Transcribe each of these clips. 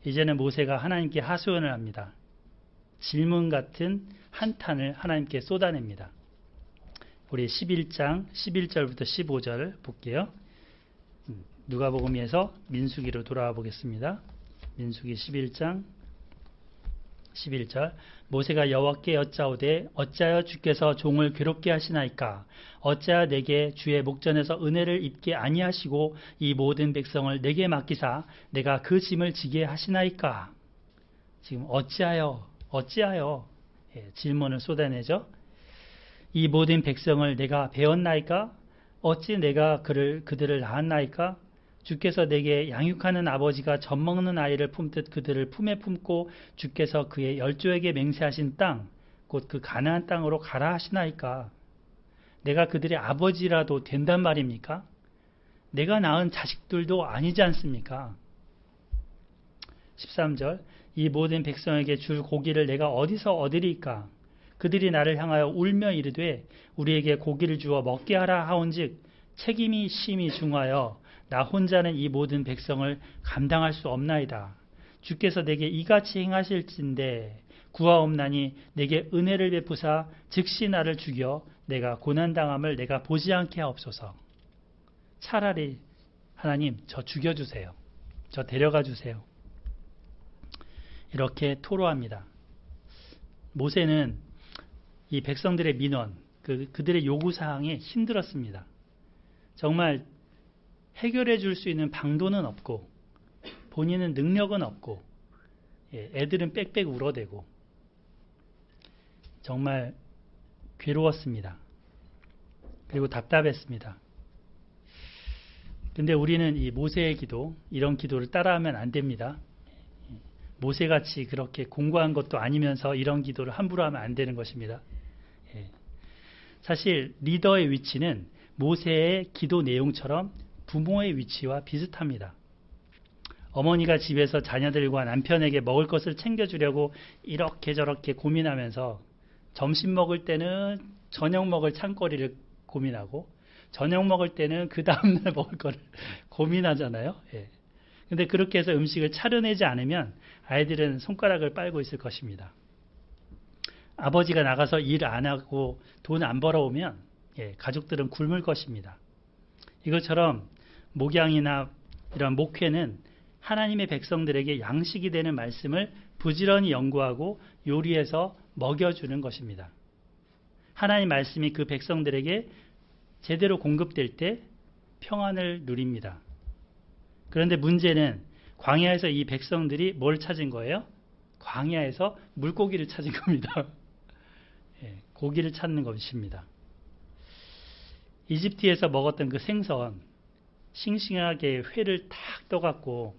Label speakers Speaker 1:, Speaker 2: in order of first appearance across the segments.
Speaker 1: 이제는 모세가 하나님께 하소연을 합니다. 질문 같은 한탄을 하나님께 쏟아냅니다. 우리 11장 11절부터 15절 볼게요. 누가복음에서 민수기로 돌아와 보겠습니다. 민수기 11장 11절 모세가 여호와께 여짜오되 어찌하여 주께서 종을 괴롭게 하시나이까 어찌하여 내게 주의 목전에서 은혜를 입게 아니하시고 이 모든 백성을 내게 맡기사 내가 그 짐을 지게 하시나이까. 지금 어찌하여 질문을 쏟아내죠. 이 모든 백성을 내가 배웠나이까 어찌 내가 그들을 낳았나이까 주께서 내게 양육하는 아버지가 젖먹는 아이를 품듯 그들을 품에 품고 주께서 그의 열조에게 맹세하신 땅, 곧 그 가나안 땅으로 가라 하시나이까. 내가 그들의 아버지라도 된단 말입니까? 내가 낳은 자식들도 아니지 않습니까? 13절 이 모든 백성에게 줄 고기를 내가 어디서 얻으리까? 그들이 나를 향하여 울며 이르되 우리에게 고기를 주어 먹게 하라 하온즉 책임이 심히 중하여 나 혼자는 이 모든 백성을 감당할 수 없나이다. 주께서 내게 이같이 행하실진대 구하옵나니 내게 은혜를 베푸사 즉시 나를 죽여 내가 고난당함을 내가 보지 않게 하옵소서. 차라리 하나님 저 죽여주세요. 저 데려가 주세요. 이렇게 토로합니다. 모세는 이 백성들의 민원, 그들의 요구사항에 힘들었습니다. 정말 해결해 줄 수 있는 방도는 없고 본인은 능력은 없고 애들은 빽빽 울어대고 정말 괴로웠습니다. 그리고 답답했습니다. 근데 우리는 이 모세의 기도, 이런 기도를 따라하면 안 됩니다. 모세같이 그렇게 공고한 것도 아니면서 이런 기도를 함부로 하면 안 되는 것입니다. 사실 리더의 위치는 모세의 기도 내용처럼 부모의 위치와 비슷합니다. 어머니가 집에서 자녀들과 남편에게 먹을 것을 챙겨주려고 이렇게 저렇게 고민하면서 점심 먹을 때는 저녁 먹을 찬거리를 고민하고 저녁 먹을 때는 그 다음날 먹을 거를 고민하잖아요. 근데 그렇게 해서 음식을 차려내지 않으면 아이들은 손가락을 빨고 있을 것입니다. 아버지가 나가서 일 안 하고 돈 안 벌어오면 가족들은 굶을 것입니다. 이것처럼 목양이나 이런 목회는 하나님의 백성들에게 양식이 되는 말씀을 부지런히 연구하고 요리해서 먹여주는 것입니다. 하나님 말씀이 그 백성들에게 제대로 공급될 때 평안을 누립니다. 그런데 문제는 광야에서 이 백성들이 뭘 찾은 거예요? 광야에서 물고기를 찾은 겁니다. 고기를 찾는 것입니다. 이집트에서 먹었던 그 생선, 싱싱하게 회를 탁 떠갖고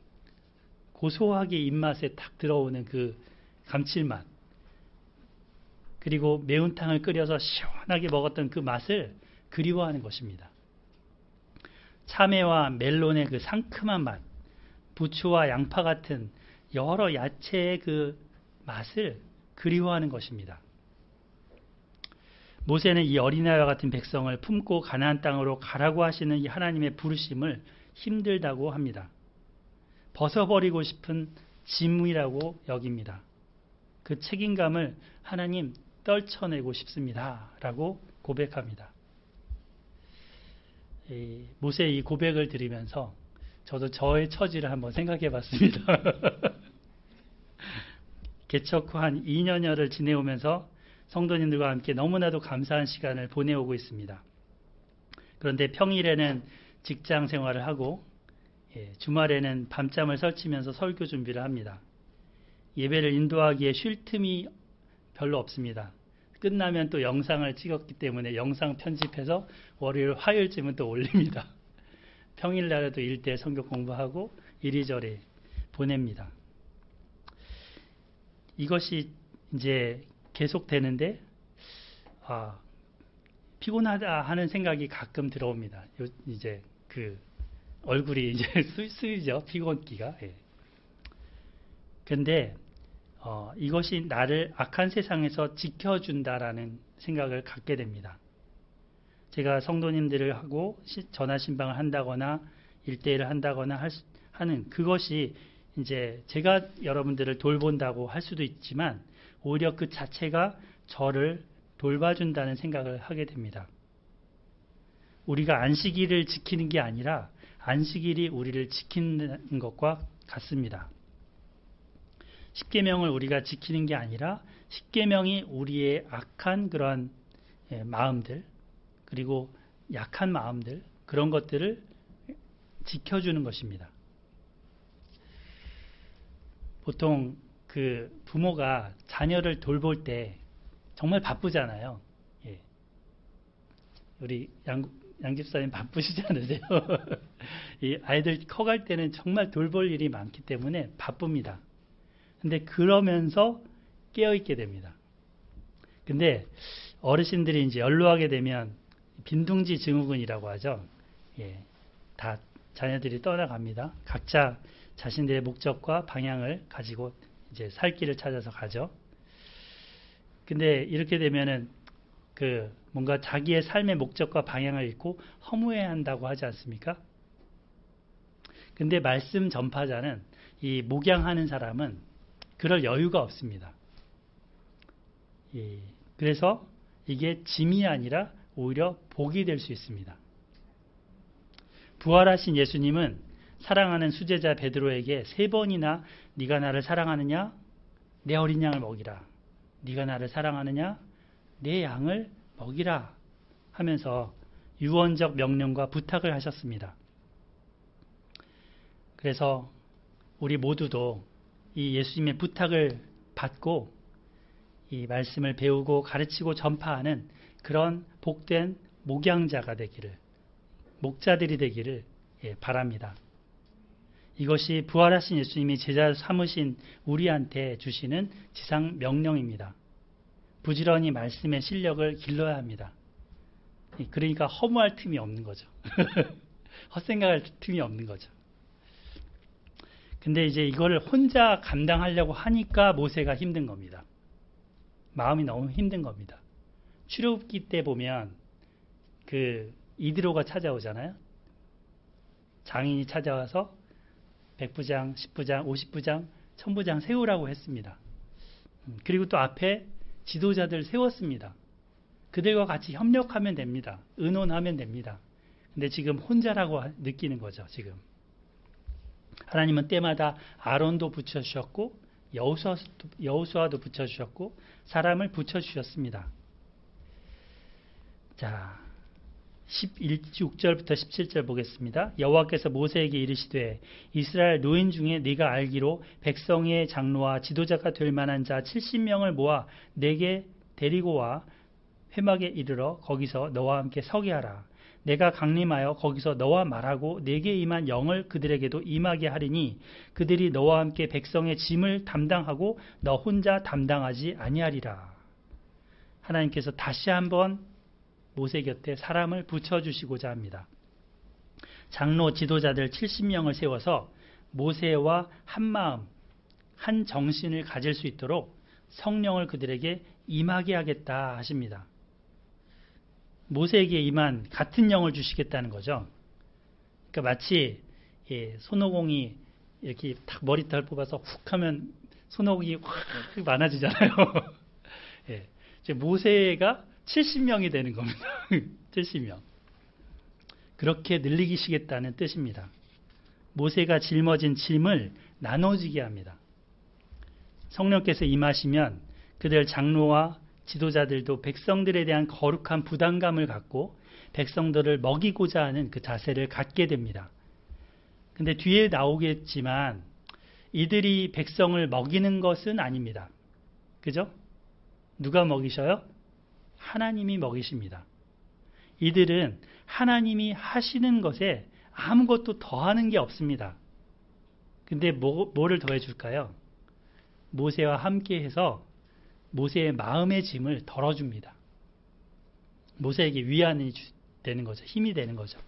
Speaker 1: 고소하게 입맛에 탁 들어오는 그 감칠맛, 그리고 매운탕을 끓여서 시원하게 먹었던 그 맛을 그리워하는 것입니다. 참외와 멜론의 그 상큼한 맛, 부추와 양파 같은 여러 야채의 그 맛을 그리워하는 것입니다. 모세는 이 어린아이와 같은 백성을 품고 가나안 땅으로 가라고 하시는 이 하나님의 부르심을 힘들다고 합니다. 벗어버리고 싶은 짐이라고 여깁니다. 그 책임감을 하나님 떨쳐내고 싶습니다. 라고 고백합니다. 모세의 이 고백을 들으면서 저도 저의 처지를 한번 생각해 봤습니다. 개척 후 한 2년여를 지내오면서 성도님들과 함께 너무나도 감사한 시간을 보내오고 있습니다. 그런데 평일에는 직장 생활을 하고 주말에는 밤잠을 설치면서 설교 준비를 합니다. 예배를 인도하기에 쉴 틈이 별로 없습니다. 끝나면 또 영상을 찍었기 때문에 영상 편집해서 월요일, 화요일쯤은 또 올립니다. 평일날에도 일대 성경 공부하고 이리저리 보냅니다. 이것이 이제 계속되는데 피곤하다 하는 생각이 가끔 들어옵니다. 이제 그 얼굴이 이제 쓰이죠. 피곤기가. 근데 이것이 나를 악한 세상에서 지켜준다라는 생각을 갖게 됩니다. 제가 성도님들을 하고 전화 신방을 한다거나 1대1을 한다거나 하는 그것이 이제 제가 여러분들을 돌본다고 할 수도 있지만 오히려 그 자체가 저를 돌봐준다는 생각을 하게 됩니다. 우리가 안식일을 지키는 게 아니라 안식일이 우리를 지키는 것과 같습니다. 십계명을 우리가 지키는 게 아니라 십계명이 우리의 악한 그런 마음들 그리고 약한 마음들 그런 것들을 지켜주는 것입니다. 보통 그 부모가 자녀를 돌볼 때 정말 바쁘잖아요. 예. 우리 양집사님 바쁘시지 않으세요? 이 아이들 커갈 때는 정말 돌볼 일이 많기 때문에 바쁩니다. 근데 그러면서 깨어있게 됩니다. 근데 어르신들이 이제 연로하게 되면 빈둥지 증후군이라고 하죠. 예. 다 자녀들이 떠나갑니다. 각자 자신들의 목적과 방향을 가지고 이제 살 길을 찾아서 가죠. 근데 이렇게 되면은 그 뭔가 자기의 삶의 목적과 방향을 잃고 허무해야 한다고 하지 않습니까? 근데 말씀 전파자는 이 목양하는 사람은 그럴 여유가 없습니다. 예, 그래서 이게 짐이 아니라 오히려 복이 될 수 있습니다. 부활하신 예수님은 사랑하는 수제자 베드로에게 3번이나 네가 나를 사랑하느냐? 내 어린 양을 먹이라. 네가 나를 사랑하느냐? 내 양을 먹이라 하면서 유언적 명령과 부탁을 하셨습니다. 그래서 우리 모두도 이 예수님의 부탁을 받고 이 말씀을 배우고 가르치고 전파하는 그런 복된 목양자가 되기를, 목자들이 되기를 바랍니다. 이것이 부활하신 예수님이 제자 삼으신 우리한테 주시는 지상 명령입니다. 부지런히 말씀의 실력을 길러야 합니다. 그러니까 허무할 틈이 없는 거죠. 헛생각할 틈이 없는 거죠. 근데 이제 이거를 혼자 감당하려고 하니까 모세가 힘든 겁니다. 마음이 너무 힘든 겁니다. 출애굽기 때 보면 그 이드로가 찾아오잖아요. 장인이 찾아와서 100부장, 10부장, 50부장, 1000부장 세우라고 했습니다. 그리고 또 앞에 지도자들 세웠습니다. 그들과 같이 협력하면 됩니다. 의논하면 됩니다. 근데 지금 혼자라고 느끼는 거죠, 지금. 하나님은 때마다 아론도 붙여주셨고 여호수아도 붙여주셨고 사람을 붙여주셨습니다. 자, 16절부터 17절 보겠습니다. 여호와께서 모세에게 이르시되 이스라엘 노인 중에 네가 알기로 백성의 장로와 지도자가 될 만한 자 70명을 모아 내게 데리고 와 회막에 이르러 거기서 너와 함께 서게 하라. 내가 강림하여 거기서 너와 말하고 내게 임한 영을 그들에게도 임하게 하리니 그들이 너와 함께 백성의 짐을 담당하고 너 혼자 담당하지 아니하리라. 하나님께서 다시 한번 모세 곁에 사람을 붙여주시고자 합니다. 장로 지도자들 70명을 세워서 모세와 한마음, 한 정신을 가질 수 있도록 성령을 그들에게 임하게 하겠다 하십니다. 모세에게 임한 같은 영을 주시겠다는 거죠. 그러니까 마치 손오공이 이렇게 딱 머리털 뽑아서 훅 하면 손오공이 확 많아지잖아요. 예, 이제 모세가 70명이 되는 겁니다. 70명. 그렇게 늘리시겠다는 뜻입니다. 모세가 짊어진 짐을 나눠지게 합니다. 성령께서 임하시면 그들 장로와 지도자들도 백성들에 대한 거룩한 부담감을 갖고 백성들을 먹이고자 하는 그 자세를 갖게 됩니다. 근데 뒤에 나오겠지만 이들이 백성을 먹이는 것은 아닙니다. 그죠? 누가 먹이셔요? 하나님이 먹이십니다. 이들은 하나님이 하시는 것에 아무것도 더하는 게 없습니다. 근데 뭐를 더해 줄까요? 모세와 함께 해서 모세의 마음의 짐을 덜어줍니다. 모세에게 위안이 되는 거죠. 힘이 되는 거죠.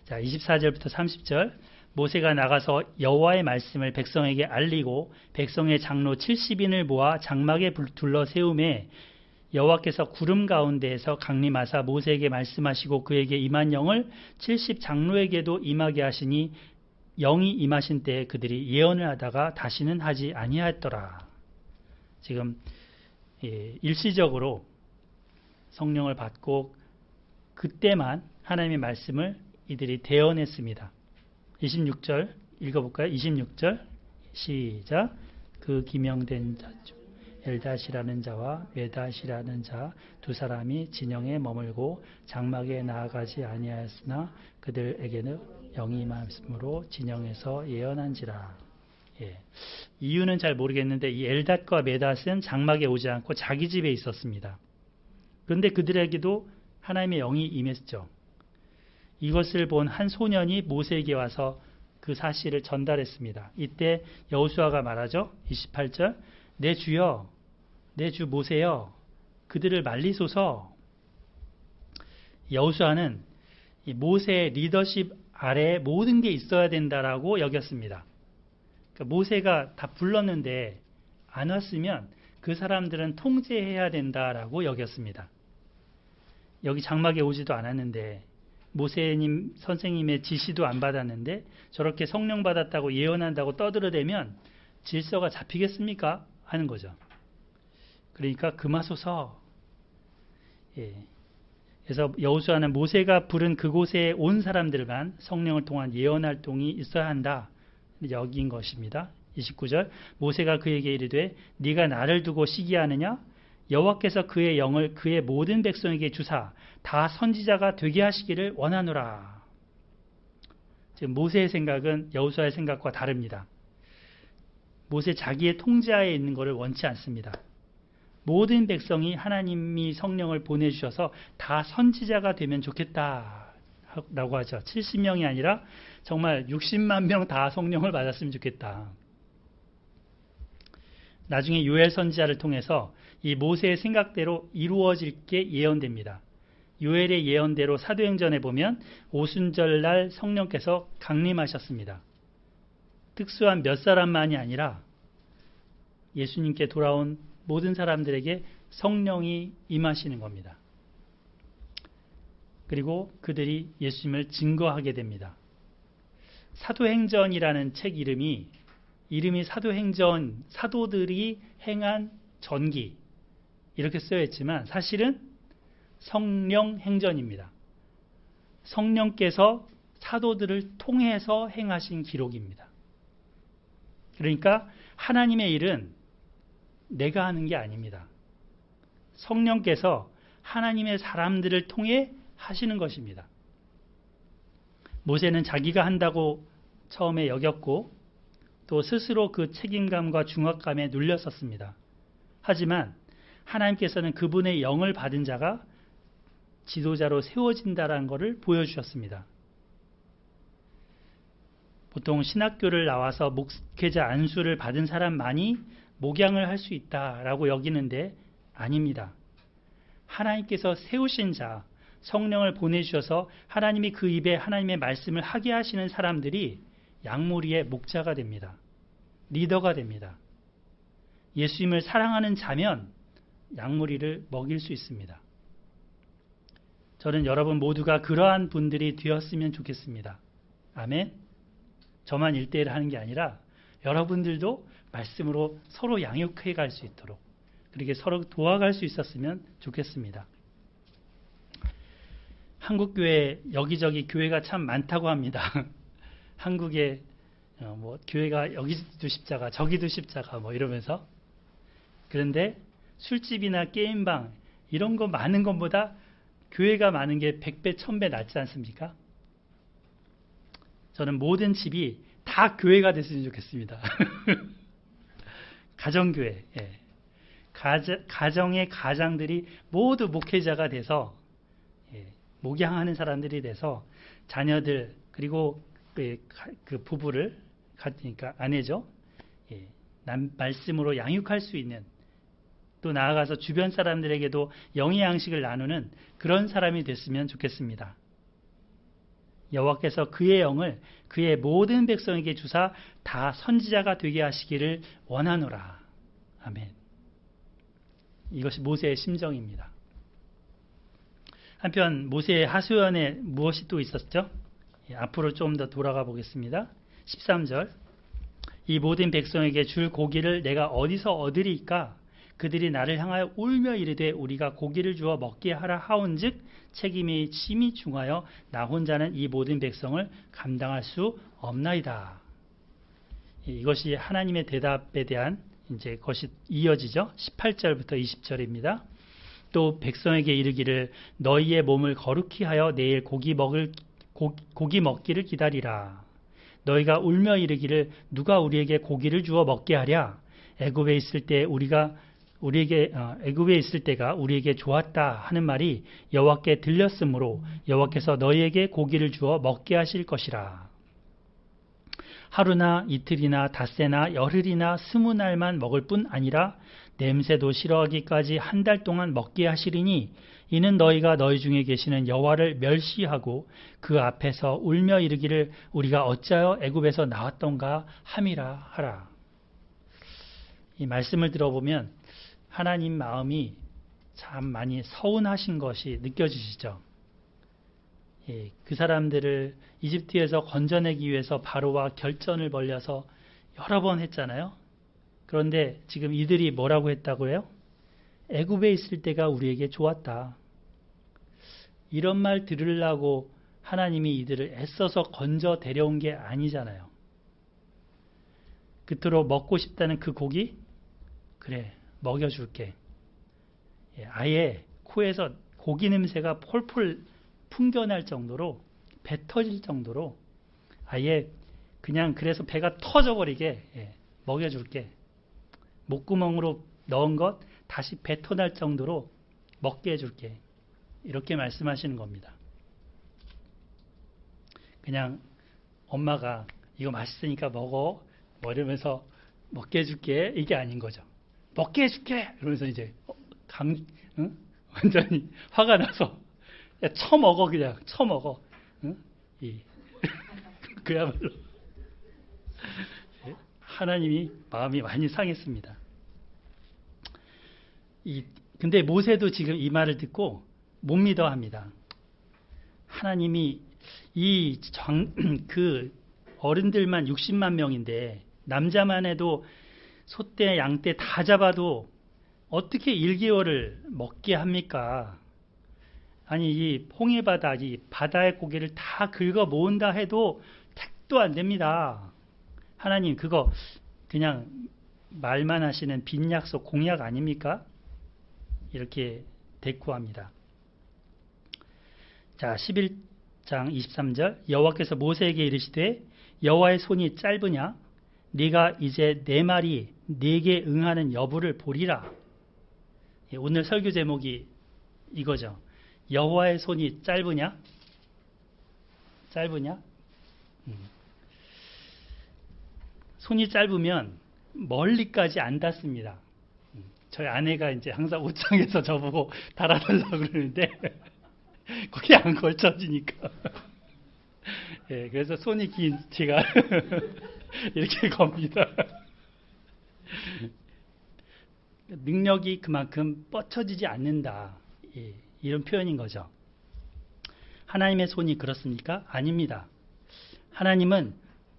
Speaker 1: 자, 24절부터 30절. 모세가 나가서 여호와의 말씀을 백성에게 알리고 백성의 장로 70인을 모아 장막에 둘러 세우매 여호와께서 구름 가운데에서 강림하사 모세에게 말씀하시고 그에게 임한 영을 70 장로에게도 임하게 하시니 영이 임하신 때에 그들이 예언을 하다가 다시는 하지 아니하였더라. 지금 일시적으로 성령을 받고 그때만 하나님의 말씀을 이들이 대언했습니다. 26절 읽어볼까요? 26절 시작. 그 기명된 자 중 엘닷이라는 자와 메닷이라는 자 두 사람이 진영에 머물고 장막에 나아가지 아니하였으나 그들에게는 영이 임함으로 진영에서 예언한지라. 이유는 잘 모르겠는데 이 엘닷과 메닷은 장막에 오지 않고 자기 집에 있었습니다. 그런데 그들에게도 하나님의 영이 임했죠. 이것을 본 한 소년이 모세에게 와서 그 사실을 전달했습니다. 이때 여호수아가 말하죠. 28절 내 주여 내 주 모세여 그들을 말리소서. 여호수아는 모세의 리더십 아래에 모든 게 있어야 된다라고 여겼습니다. 그러니까 모세가 다 불렀는데 안 왔으면 그 사람들은 통제해야 된다라고 여겼습니다. 여기 장막에 오지도 않았는데 모세님 선생님의 지시도 안 받았는데 저렇게 성령 받았다고 예언한다고 떠들어대면 질서가 잡히겠습니까? 하는 거죠. 그러니까 금하소서. 그래서 여호수아는 모세가 부른 그곳에 온 사람들만 성령을 통한 예언 활동이 있어야 한다. 여긴 것입니다. 29절 모세가 그에게 이르되 네가 나를 두고 시기하느냐? 여호와께서 그의 영을 그의 모든 백성에게 주사 다 선지자가 되게 하시기를 원하노라. 지금 모세의 생각은 여호수아의 생각과 다릅니다. 모세 자기의 통제하에 있는 것을 원치 않습니다. 모든 백성이 하나님이 성령을 보내주셔서 다 선지자가 되면 좋겠다라고 하죠. 70명이 아니라 정말 60만 명 다 성령을 받았으면 좋겠다. 나중에 요엘 선지자를 통해서 이 모세의 생각대로 이루어질 게 예언됩니다. 요엘의 예언대로 사도행전에 보면 오순절날 성령께서 강림하셨습니다. 특수한 몇 사람만이 아니라 예수님께 돌아온 모든 사람들에게 성령이 임하시는 겁니다. 그리고 그들이 예수님을 증거하게 됩니다. 사도행전이라는 책 이름이 사도행전, 사도들이 행한 전기 이렇게 쓰여 있지만 사실은 성령 행전입니다. 성령께서 사도들을 통해서 행하신 기록입니다. 그러니까 하나님의 일은 내가 하는 게 아닙니다. 성령께서 하나님의 사람들을 통해 하시는 것입니다. 모세는 자기가 한다고 처음에 여겼고 또 스스로 그 책임감과 중압감에 눌렸었습니다. 하지만 하나님께서는 그분의 영을 받은 자가 지도자로 세워진다는 것을 보여주셨습니다. 보통 신학교를 나와서 목회자 안수를 받은 사람만이 목양을 할 수 있다라고 여기는데 아닙니다. 하나님께서 세우신 자, 성령을 보내주셔서 하나님이 그 입에 하나님의 말씀을 하게 하시는 사람들이 양무리의 목자가 됩니다. 리더가 됩니다. 예수님을 사랑하는 자면 양무리를 먹일 수 있습니다. 저는 여러분 모두가 그러한 분들이 되었으면 좋겠습니다. 아멘. 저만 1대1 하는 게 아니라 여러분들도 말씀으로 서로 양육해 갈 수 있도록 그렇게 서로 도와갈 수 있었으면 좋겠습니다. 한국교회 여기저기 교회가 참 많다고 합니다. 한국에 교회가 여기도 십자가 저기도 십자가 이러면서 그런데 술집이나 게임방 이런 거 많은 것보다 교회가 많은 게 100배 1000배 낫지 않습니까? 저는 모든 집이 다 교회가 됐으면 좋겠습니다. 가정교회, 가정의 가장들이 모두 목회자가 돼서 목양하는 사람들이 돼서 자녀들 그리고 그 부부를 그러니까 아내죠. 말씀으로 양육할 수 있는 또 나아가서 주변 사람들에게도 영의 양식을 나누는 그런 사람이 됐으면 좋겠습니다. 여호와께서 그의 영을 그의 모든 백성에게 주사 다 선지자가 되게 하시기를 원하노라. 아멘. 이것이 모세의 심정입니다. 한편 모세의 하소연에 무엇이 또 있었죠? 앞으로 좀 더 돌아가 보겠습니다. 13절. 이 모든 백성에게 줄 고기를 내가 어디서 얻으리까? 그들이 나를 향하여 울며 이르되 우리가 고기를 주어 먹게 하라 하온즉 책임이 심히 중하여 나 혼자는 이 모든 백성을 감당할 수 없나이다. 이것이 하나님의 대답에 대한 이제 것이 이어지죠. 18절부터 20절입니다. 또 백성에게 이르기를 너희의 몸을 거룩히 하여 내일 고기 먹기를 기다리라. 너희가 울며 이르기를 누가 우리에게 고기를 주어 먹게 하랴? 애굽에 있을 때가 우리에게 좋았다 하는 말이 여호와께 들렸으므로 여호와께서 너희에게 고기를 주어 먹게 하실 것이라. 하루나 이틀이나 닷새나 열흘이나 20날만 먹을 뿐 아니라 냄새도 싫어하기까지 한 달 동안 먹게 하시리니 이는 너희가 너희 중에 계시는 여호와를 멸시하고 그 앞에서 울며 이르기를 우리가 어찌하여 애굽에서 나왔던가 함이라 하라. 이 말씀을 들어보면 하나님 마음이 참 많이 서운하신 것이 느껴지시죠. 그 사람들을 이집트에서 건져내기 위해서 바로와 결전을 벌여서 여러 번 했잖아요. 그런데 지금 이들이 뭐라고 했다고 해요? 애굽에 있을 때가 우리에게 좋았다. 이런 말 들으려고 하나님이 이들을 애써서 건져 데려온 게 아니잖아요. 그토록 먹고 싶다는 그 고기? 그래, 먹여줄게. 아예 코에서 고기 냄새가 폴폴 풍겨날 정도로 배 터질 정도로 아예 그냥 그래서 배가 터져버리게 먹여줄게. 목구멍으로 넣은 것 다시 뱉어날 정도로 먹게 해줄게. 이렇게 말씀하시는 겁니다. 그냥 엄마가 이거 맛있으니까 먹어 뭐 이러면서 먹게 해줄게 이게 아닌 거죠. 먹게 해줄게 이러면서 이제 완전히 화가 나서 야, 처먹어 그냥 처먹어. 응? 그야말로 하나님이 마음이 많이 상했습니다. 근데 모세도 지금 이 말을 듣고 못 믿어 합니다. 하나님이 그 어른들만 60만 명인데 남자만 해도 소떼 양떼 다 잡아도 어떻게 1개월을 먹게 합니까? 아니 이 홍해바다 이 바다의 고기를 다 긁어 모은다 해도 택도 안 됩니다. 하나님 그거 그냥 말만 하시는 빈약속 공약 아닙니까? 이렇게 대꾸합니다. 자 11장 23절 여호와께서 모세에게 이르시되 여호와의 손이 짧으냐 네가 이제 내 말이 네게 응하는 여부를 보리라. 오늘 설교 제목이 이거죠. 여호와의 손이 짧으냐? 짧으냐? 손이 짧으면 멀리까지 안 닿습니다. 저희 아내가 이제 항상 옷장에서 저보고 달아달라고 그러는데 거기 안 걸쳐지니까. 그래서 손이 긴 제가 이렇게 겁니다. 능력이 그만큼 뻗쳐지지 않는다. 이런 표현인 거죠. 하나님의 손이 그렇습니까? 아닙니다. 하나님은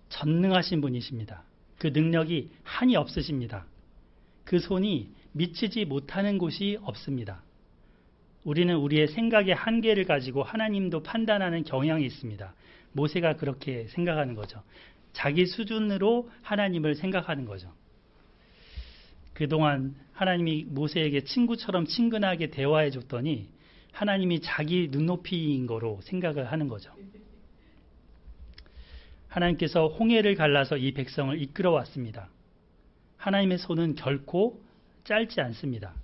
Speaker 1: 전능하신 분이십니다. 그 능력이 한이 없으십니다. 그 손이 미치지 못하는 곳이 없습니다. 우리는 우리의 생각의 한계를 가지고 하나님도 판단하는 경향이 있습니다. 모세가 그렇게 생각하는 거죠. 자기 수준으로 하나님을 생각하는 거죠. 그동안 하나님이 모세에게 친구처럼 친근하게 대화해 줬더니 하나님이 자기 눈높이인 거로 생각을 하는 거죠. 하나님께서 홍해를 갈라서 이 백성을 이끌어 왔습니다. 하나님의 손은 결코 짧지 않습니다.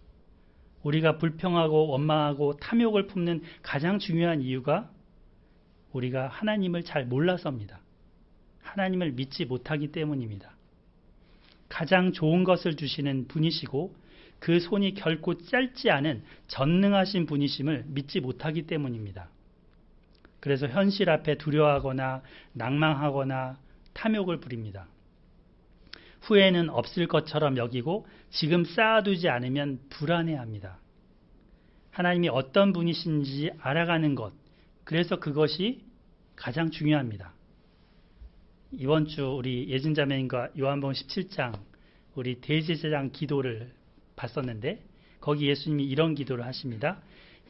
Speaker 1: 우리가 불평하고 원망하고 탐욕을 품는 가장 중요한 이유가 우리가 하나님을 잘 몰라서입니다. 하나님을 믿지 못하기 때문입니다. 가장 좋은 것을 주시는 분이시고 그 손이 결코 짧지 않은 전능하신 분이심을 믿지 못하기 때문입니다. 그래서 현실 앞에 두려워하거나 낭망하거나 탐욕을 부립니다. 후회는 없을 것처럼 여기고 지금 쌓아두지 않으면 불안해합니다. 하나님이 어떤 분이신지 알아가는 것, 그래서 그것이 가장 중요합니다. 이번 주 우리 예진자매님과 요한복음 17장 우리 대제사장 기도를 봤었는데 거기 예수님이 이런 기도를 하십니다.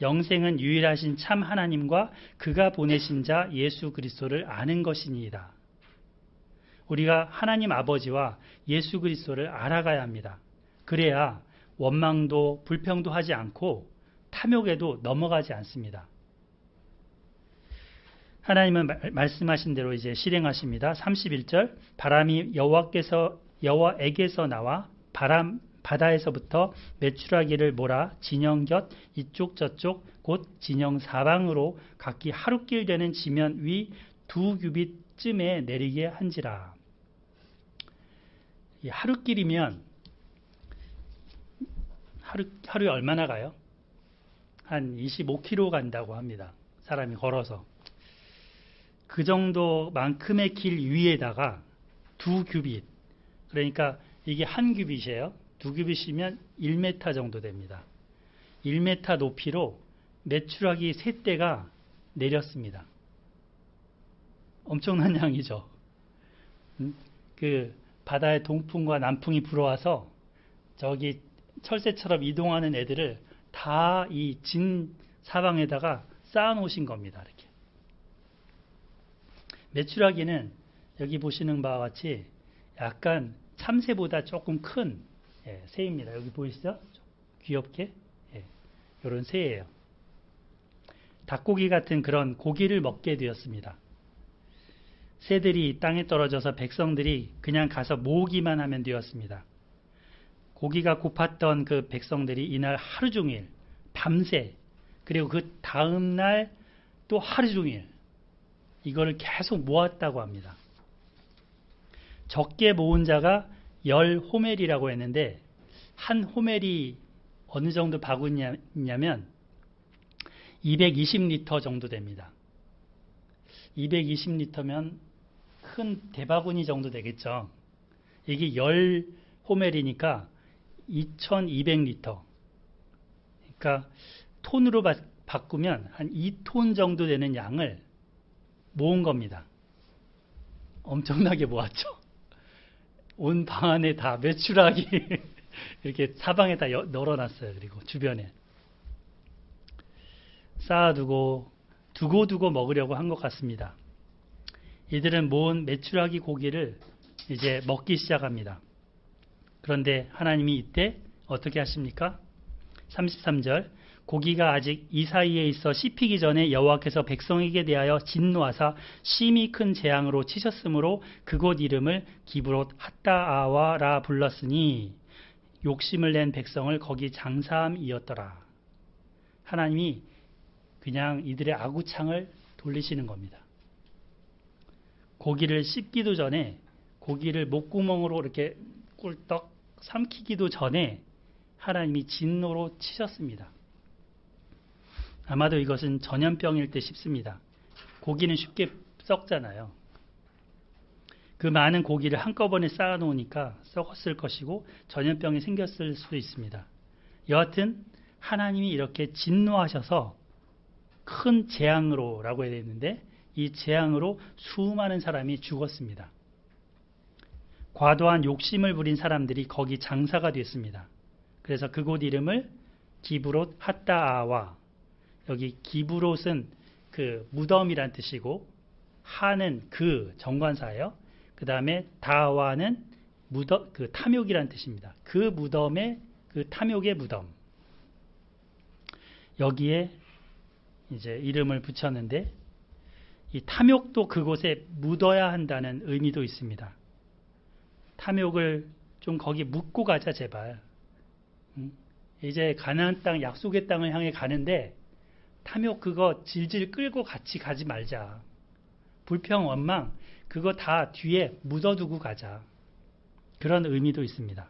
Speaker 1: 영생은 유일하신 참 하나님과 그가 보내신 자 예수 그리스도를 아는 것이니이다. 우리가 하나님 아버지와 예수 그리스도를 알아가야 합니다. 그래야 원망도 불평도 하지 않고 탐욕에도 넘어가지 않습니다. 하나님은 말씀하신 대로 이제 실행하십니다. 31절 바람이 여호와에게서 나와 바다에서부터 메추라기를 몰아 진영 곁 이쪽 저쪽 곧 진영 사방으로 각기 하루길 되는 지면 위 2규빗쯤에 내리게 한지라. 이 하루길이면 하루에 얼마나 가요? 한 25km 간다고 합니다. 사람이 걸어서. 그 정도만큼의 길 위에다가 2규빗. 그러니까 이게 한 규빗이에요. 2규빗이면 1m 정도 됩니다. 1m 높이로 메추라기 3대가 내렸습니다. 엄청난 양이죠. 그 바다의 동풍과 남풍이 불어와서 저기 철새처럼 이동하는 애들을 다 이 진 사방에다가 쌓아 놓으신 겁니다. 이렇게. 메추라기는 여기 보시는 바와 같이 약간 참새보다 조금 큰 새입니다. 여기 보이시죠? 귀엽게 이런 새예요. 닭고기 같은 그런 고기를 먹게 되었습니다. 새들이 땅에 떨어져서 백성들이 그냥 가서 모으기만 하면 되었습니다. 고기가 고팠던 그 백성들이 이날 하루 종일 밤새 그리고 그 다음날 또 하루 종일 이거를 계속 모았다고 합니다. 적게 모은 자가 10호멜이라고 했는데 한 호멜이 어느 정도 바구니냐면 220리터 정도 됩니다. 220리터면 큰 대바구니 정도 되겠죠. 이게 10호멜이니까 2200리터. 그러니까 톤으로 바꾸면 한 2톤 정도 되는 양을 모은 겁니다. 엄청나게 모았죠. 온 방 안에 다 메추라기 이렇게 사방에 다 널어놨어요. 그리고 주변에 쌓아두고 두고 먹으려고 한 것 같습니다. 이들은 모은 메추라기 고기를 이제 먹기 시작합니다. 그런데 하나님이 이때 어떻게 하십니까? 33절 고기가 아직 이 사이에 있어 씹히기 전에 여호와께서 백성에게 대하여 진노하사 심히 큰 재앙으로 치셨으므로 그곳 이름을 기브롯 핫다아와라 불렀으니 욕심을 낸 백성을 거기 장사함이었더라. 하나님이 그냥 이들의 아구창을 돌리시는 겁니다. 고기를 씹기도 전에 고기를 목구멍으로 이렇게 꿀떡 삼키기도 전에 하나님이 진노로 치셨습니다. 아마도 이것은 전염병일 때 싶습니다. 고기는 쉽게 썩잖아요. 그 많은 고기를 한꺼번에 쌓아 놓으니까 썩었을 것이고 전염병이 생겼을 수도 있습니다. 여하튼 하나님이 이렇게 진노하셔서 큰 재앙으로라고 해야 되는데 이 재앙으로 수많은 사람이 죽었습니다. 과도한 욕심을 부린 사람들이 거기 장사가 됐습니다. 그래서 그곳 이름을 기브롯 핫다아와, 여기 기브롯은 그 무덤이란 뜻이고 하는 그 정관사예요. 그 다음에 다와는 무덤, 그 탐욕이란 뜻입니다. 그 무덤의 그 탐욕의 무덤. 여기에 이제 이름을 붙였는데 이 탐욕도 그곳에 묻어야 한다는 의미도 있습니다. 탐욕을 좀 거기 묻고 가자 제발. 이제 가나안 땅 약속의 땅을 향해 가는데 탐욕 그거 질질 끌고 같이 가지 말자. 불평 원망 그거 다 뒤에 묻어두고 가자. 그런 의미도 있습니다.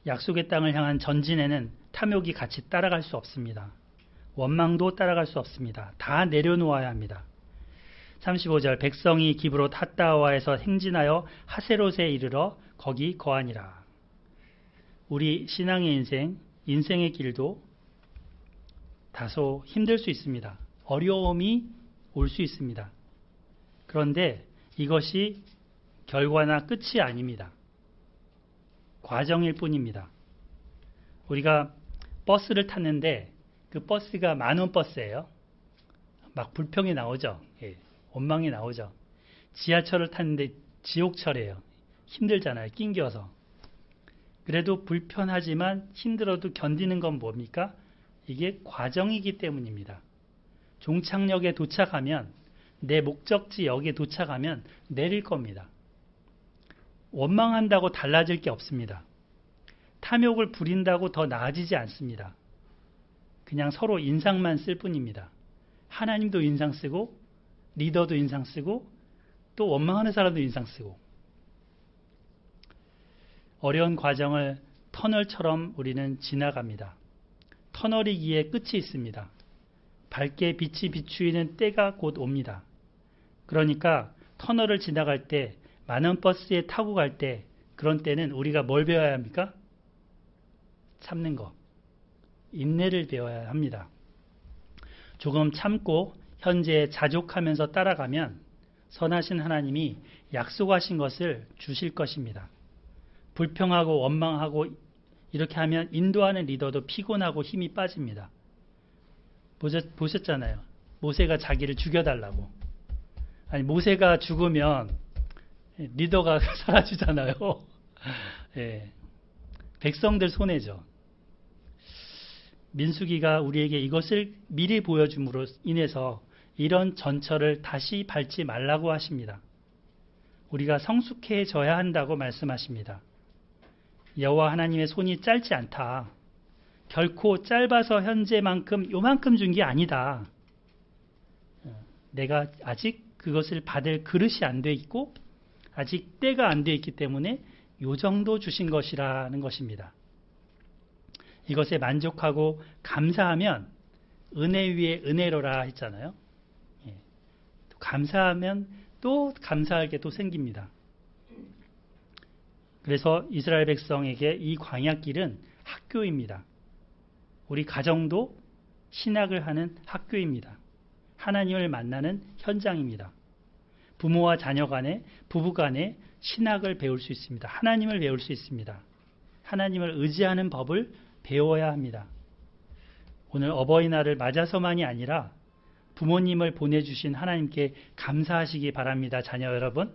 Speaker 1: 약속의 땅을 향한 전진에는 탐욕이 같이 따라갈 수 없습니다. 원망도 따라갈 수 없습니다. 다 내려놓아야 합니다. 35절 백성이 기브롯 핫다와에서 행진하여 하세롯에 이르러 거기 거하니라. 우리 신앙의 인생의 길도 다소 힘들 수 있습니다. 어려움이 올 수 있습니다. 그런데 이것이 결과나 끝이 아닙니다. 과정일 뿐입니다. 우리가 버스를 탔는데 그 버스가 만원 버스예요. 막 불평이 나오죠. 예, 원망이 나오죠. 지하철을 탔는데 지옥철이에요. 힘들잖아요. 낑겨서. 그래도 불편하지만 힘들어도 견디는 건 뭡니까? 이게 과정이기 때문입니다. 종착역에 도착하면, 내 목적지 역에 도착하면 내릴 겁니다. 원망한다고 달라질 게 없습니다. 탐욕을 부린다고 더 나아지지 않습니다. 그냥 서로 인상만 쓸 뿐입니다. 하나님도 인상 쓰고, 리더도 인상 쓰고, 또 원망하는 사람도 인상 쓰고. 어려운 과정을 터널처럼 우리는 지나갑니다. 터널이기에 끝이 있습니다. 밝게 빛이 비추이는 때가 곧 옵니다. 그러니까 터널을 지나갈 때, 많은 버스에 타고 갈 때, 그런 때는 우리가 뭘 배워야 합니까? 참는 것. 인내를 배워야 합니다. 조금 참고 현재에 자족하면서 따라가면 선하신 하나님이 약속하신 것을 주실 것입니다. 불평하고 원망하고 이렇게 하면 인도하는 리더도 피곤하고 힘이 빠집니다. 보셨잖아요. 모세가 자기를 죽여달라고. 아니, 모세가 죽으면 리더가 사라지잖아요. 예. 백성들 손해죠. 민수기가 우리에게 이것을 미리 보여줌으로 인해서 이런 전철을 다시 밟지 말라고 하십니다. 우리가 성숙해져야 한다고 말씀하십니다. 여호와 하나님의 손이 짧지 않다. 결코 짧아서 현재만큼 요만큼 준 게 아니다. 내가 아직 그것을 받을 그릇이 안 돼 있고 아직 때가 안 돼 있기 때문에 요 정도 주신 것이라는 것입니다. 이것에 만족하고 감사하면 은혜 위에 은혜로라 했잖아요. 예. 감사하면 또 감사할 게 또 생깁니다. 그래서 이스라엘 백성에게 이 광야길은 학교입니다. 우리 가정도 신학을 하는 학교입니다. 하나님을 만나는 현장입니다. 부모와 자녀 간에, 부부 간에 신학을 배울 수 있습니다. 하나님을 배울 수 있습니다. 하나님을 의지하는 법을 배워야 합니다. 오늘 어버이날을 맞아서만이 아니라 부모님을 보내주신 하나님께 감사하시기 바랍니다. 자녀 여러분.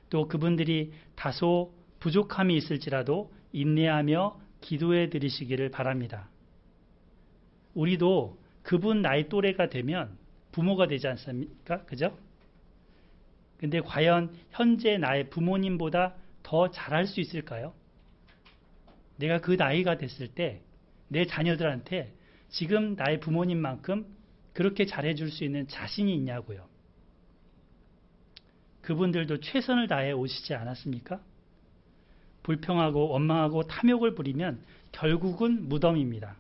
Speaker 1: 또 그분들이 다소 부족함이 있을지라도 인내하며 기도해 드리시기를 바랍니다. 우리도 그분 나이 또래가 되면 부모가 되지 않습니까? 그죠? 근데 과연 현재 나의 부모님보다 더 잘할 수 있을까요? 내가 그 나이가 됐을 때 내 자녀들한테 지금 나의 부모님만큼 그렇게 잘해줄 수 있는 자신이 있냐고요. 그분들도 최선을 다해 오시지 않았습니까? 불평하고 원망하고 탐욕을 부리면 결국은 무덤입니다.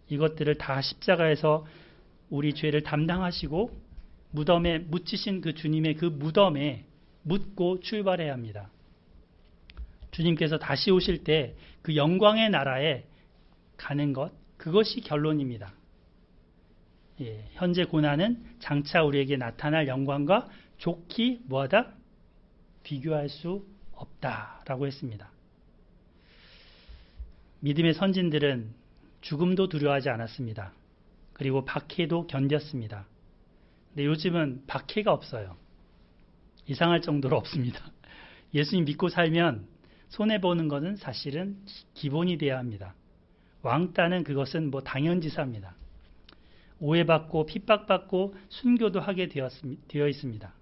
Speaker 1: 이것들을 다 십자가에서 우리 죄를 담당하시고 무덤에 묻히신 그 주님의 그 무덤에 묻고 출발해야 합니다. 주님께서 다시 오실 때 그 영광의 나라에 가는 것, 그것이 결론입니다. 예, 현재 고난은 장차 우리에게 나타날 영광과 좋게 뭐하다? 비교할 수 없다라고 했습니다. 믿음의 선진들은 죽음도 두려워하지 않았습니다. 그리고 박해도 견뎠습니다. 근데 요즘은 박해가 없어요. 이상할 정도로 없습니다. 예수님 믿고 살면 손해보는 것은 사실은 기본이 되어야 합니다. 왕따는 그것은 뭐 당연지사입니다. 오해받고 핍박받고 순교도 하게 되어 있습니다.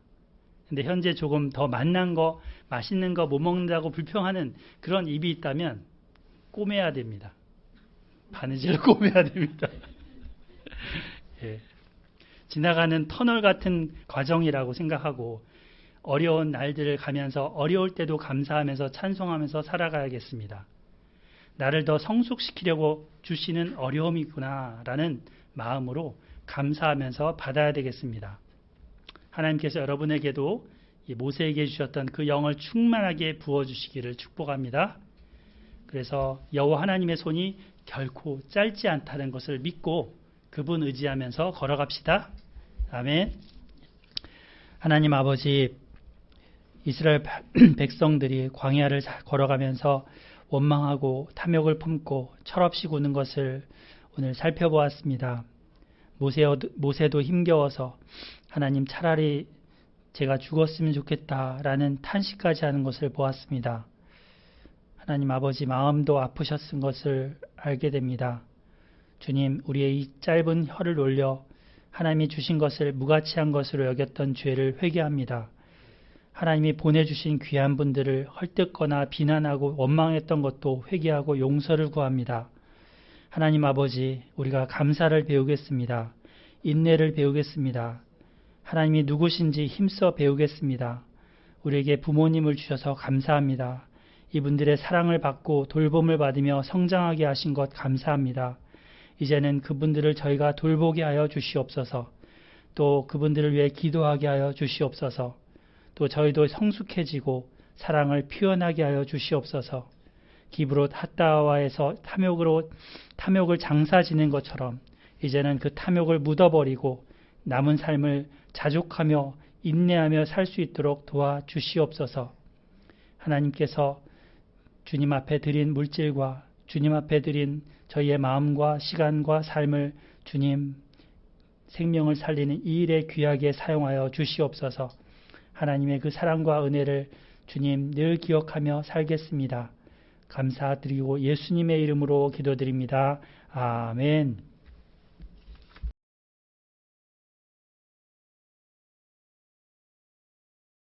Speaker 1: 근데 현재 조금 더 맛난 거, 맛있는 거 못 먹는다고 불평하는 그런 입이 있다면 꼬매야 됩니다. 바느질로 꼬매야 됩니다. 예. 지나가는 터널 같은 과정이라고 생각하고 어려운 날들을 가면서 어려울 때도 감사하면서 찬송하면서 살아가야겠습니다. 나를 더 성숙시키려고 주시는 어려움이구나 라는 마음으로 감사하면서 받아야 되겠습니다. 하나님께서 여러분에게도 모세에게 주셨던 그 영을 충만하게 부어주시기를 축복합니다. 그래서 여호와 하나님의 손이 결코 짧지 않다는 것을 믿고 그분 의지하면서 걸어갑시다. 아멘. 하나님 아버지, 이스라엘 백성들이 광야를 걸어가면서 원망하고 탐욕을 품고 철없이 구는 것을 오늘 살펴보았습니다. 모세도 힘겨워서 하나님 차라리 제가 죽었으면 좋겠다라는 탄식까지 하는 것을 보았습니다. 하나님 아버지 마음도 아프셨은 것을 알게 됩니다. 주님, 우리의 이 짧은 혀를 올려 하나님이 주신 것을 무가치한 것으로 여겼던 죄를 회개합니다. 하나님이 보내주신 귀한 분들을 헐뜯거나 비난하고 원망했던 것도 회개하고 용서를 구합니다. 하나님 아버지, 우리가 감사를 배우겠습니다. 인내를 배우겠습니다. 하나님이 누구신지 힘써 배우겠습니다. 우리에게 부모님을 주셔서 감사합니다. 이분들의 사랑을 받고 돌봄을 받으며 성장하게 하신 것 감사합니다. 이제는 그분들을 저희가 돌보게 하여 주시옵소서. 또 그분들을 위해 기도하게 하여 주시옵소서. 또 저희도 성숙해지고 사랑을 표현하게 하여 주시옵소서. 기브롯 핫다와에서 탐욕을 장사 지는 것처럼 이제는 그 탐욕을 묻어버리고 남은 삶을 자족하며 인내하며 살 수 있도록 도와주시옵소서. 하나님께서 주님 앞에 드린 물질과 주님 앞에 드린 저희의 마음과 시간과 삶을 주님 생명을 살리는 이 일에 귀하게 사용하여 주시옵소서. 하나님의 그 사랑과 은혜를 주님 늘 기억하며 살겠습니다. 감사드리고 예수님의 이름으로 기도드립니다. 아멘.